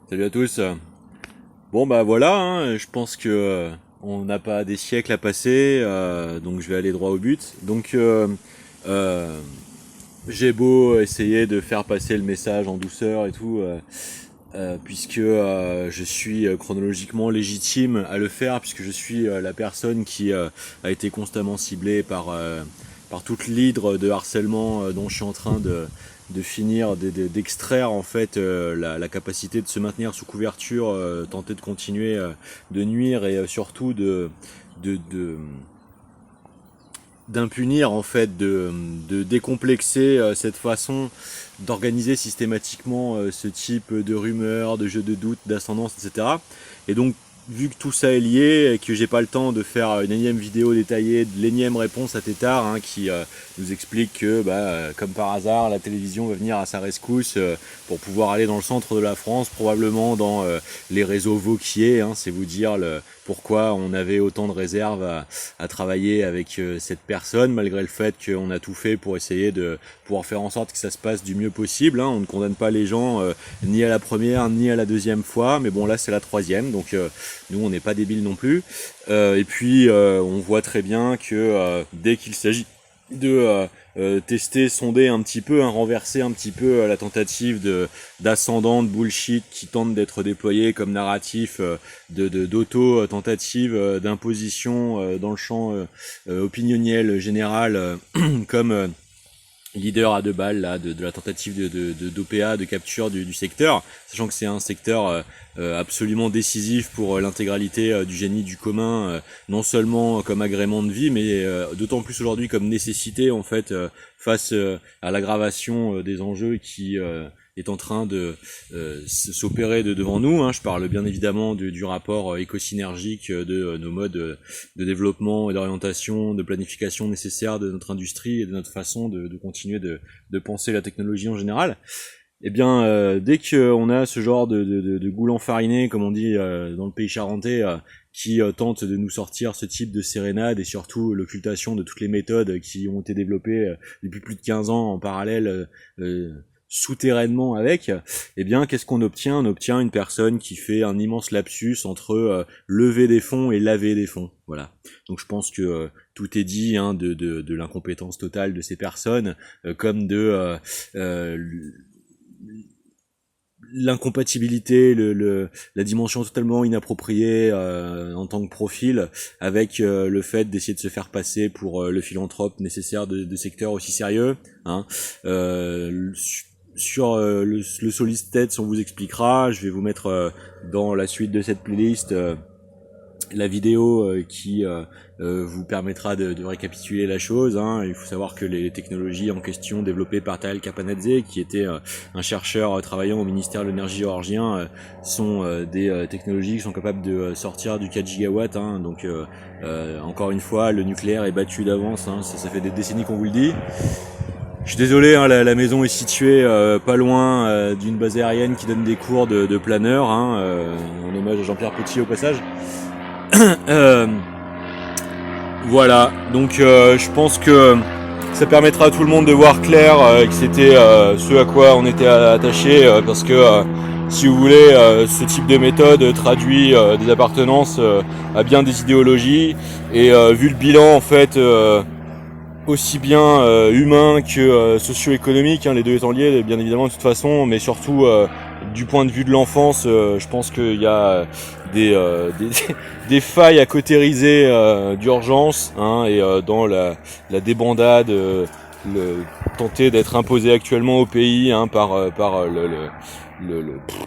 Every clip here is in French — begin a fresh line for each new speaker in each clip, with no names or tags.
Salut à tous. Bon bah voilà, hein, je pense que on n'a pas des siècles à passer, donc je vais aller droit au but. Donc euh, j'ai beau essayer de faire passer le message en douceur et tout, puisque je suis chronologiquement légitime à le faire, puisque je suis la personne qui a été constamment ciblée par toute l'hydre de harcèlement dont je suis en train de finir d'extraire en fait la capacité de se maintenir sous couverture, tenter de continuer de nuire et surtout de d'impunir en fait, de décomplexer cette façon d'organiser systématiquement ce type de rumeurs, de jeux de doute, d'ascendance, etc. Et donc vu que tout ça est lié et que j'ai pas le temps de faire une énième vidéo détaillée de l'énième réponse à Tétard, qui nous explique que comme par hasard la télévision va venir à sa rescousse pour pouvoir aller dans le centre de la France, probablement dans les réseaux Vauquier, c'est vous dire pourquoi on avait autant de réserves à travailler avec cette personne, malgré le fait qu'on a tout fait pour essayer de pouvoir faire en sorte que ça se passe du mieux possible. On ne condamne pas les gens ni à la première ni à la deuxième fois, mais bon là c'est la troisième, donc nous on n'est pas débiles non plus. Et puis on voit très bien que dès qu'il s'agit de tester, sonder un petit peu, renverser un petit peu la tentative d'ascendant, de bullshit qui tente d'être déployé comme narratif d'auto tentative d'imposition dans le champ opinioniel général comme leader à deux balles là de la tentative d'OPA, de capture du secteur, sachant que c'est un secteur absolument décisif pour l'intégralité du génie du commun, non seulement comme agrément de vie, mais d'autant plus aujourd'hui comme nécessité en fait face à l'aggravation des enjeux qui est en train de s'opérer devant nous. Je parle bien évidemment du rapport éco-synergique de nos modes de développement et d'orientation, de planification nécessaires de notre industrie et de notre façon de continuer de penser la technologie en général. Eh bien, dès qu'on a ce genre de goulant fariné, comme on dit dans le pays charentais, qui tente de nous sortir ce type de sérénade et surtout l'occultation de toutes les méthodes qui ont été développées depuis plus de 15 ans en parallèle souterrainement avec, eh bien qu'est-ce qu'on obtient? On obtient une personne qui fait un immense lapsus entre lever des fonds et laver des fonds. Voilà. Donc je pense que tout est dit de l'incompétence totale de ces personnes, comme de l'incompatibilité, la dimension totalement inappropriée en tant que profil avec le fait d'essayer de se faire passer pour le philanthrope nécessaire de secteurs aussi sérieux. Sur le Solid State, on vous expliquera. Je vais vous mettre dans la suite de cette playlist la vidéo qui vous permettra de récapituler la chose. Il faut savoir que les technologies en question développées par Tal Kapanadze, qui était un chercheur travaillant au ministère de l'énergie géorgien, sont des technologies qui sont capables de sortir du 4 gigawatts. Donc encore une fois, le nucléaire est battu d'avance. Ça fait des décennies qu'on vous le dit. Je suis désolé, la maison est située pas loin d'une base aérienne qui donne des cours de planeur, en hommage à Jean-Pierre Petit au passage. Voilà, donc je pense que ça permettra à tout le monde de voir clair que c'était ce à quoi on était attaché, parce que si vous voulez, ce type de méthode traduit des appartenances à bien des idéologies, et vu le bilan en fait aussi bien humain que socio-économique, les deux étant liés bien évidemment de toute façon, mais surtout du point de vue de l'enfance, je pense qu'il y a des des failles à cautériser d'urgence, et dans la débandade tentée d'être imposée actuellement au pays par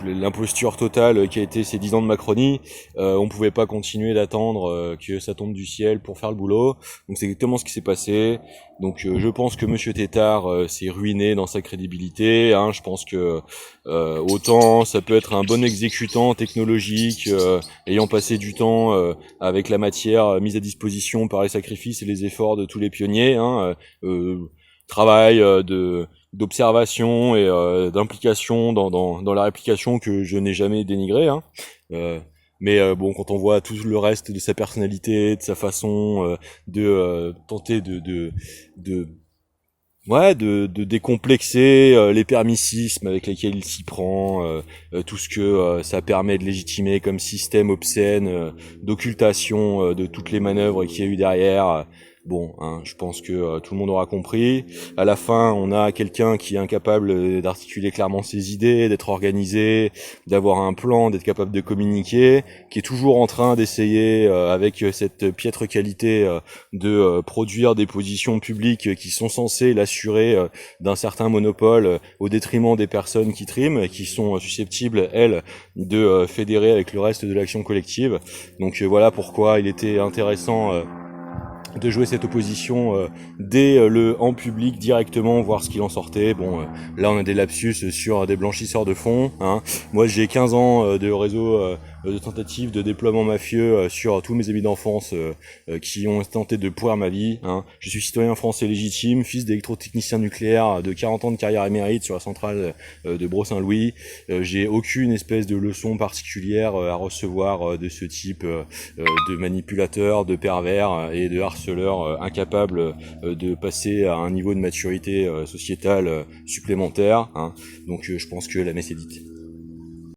l'imposture totale qui a été ces 10 ans de Macronie. On pouvait pas continuer d'attendre que ça tombe du ciel pour faire le boulot. Donc c'est exactement ce qui s'est passé. Donc je pense que Monsieur Tétard s'est ruiné dans sa crédibilité. Je pense que autant ça peut être un bon exécutant technologique ayant passé du temps avec la matière mise à disposition par les sacrifices et les efforts de tous les pionniers. Travail d'observation et d'implication dans la réplication que je n'ai jamais dénigré. Mais bon, quand on voit tout le reste de sa personnalité, de sa façon de tenter de Ouais, de décomplexer les permissismes avec lesquels il s'y prend, tout ce que ça permet de légitimer comme système obscène d'occultation de toutes les manœuvres qu'il y a eu derrière. Bon, hein, je pense que tout le monde aura compris. À la fin, on a quelqu'un qui est incapable d'articuler clairement ses idées, d'être organisé, d'avoir un plan, d'être capable de communiquer, qui est toujours en train d'essayer, avec cette piètre qualité, de produire des positions publiques qui sont censées l'assurer d'un certain monopole au détriment des personnes qui triment, qui sont susceptibles, elles, de fédérer avec le reste de l'action collective. Donc voilà pourquoi il était intéressant de jouer cette opposition dès le en public directement, voir ce qu'il en sortait. Bon, là on a des lapsus sur des blanchisseurs de fonds, hein. Moi j'ai 15 ans de réseau de tentatives de déploiement mafieux sur tous mes amis d'enfance qui ont tenté de pourrir ma vie, hein. Je suis citoyen français légitime, fils d'électrotechnicien nucléaire de 40 ans de carrière émérite sur la centrale de Bro-Saint-Louis. J'ai aucune espèce de leçon particulière à recevoir de ce type de manipulateurs, de pervers et de harceleurs incapables de passer à un niveau de maturité sociétale supplémentaire, hein. Donc je pense que la messe est dite.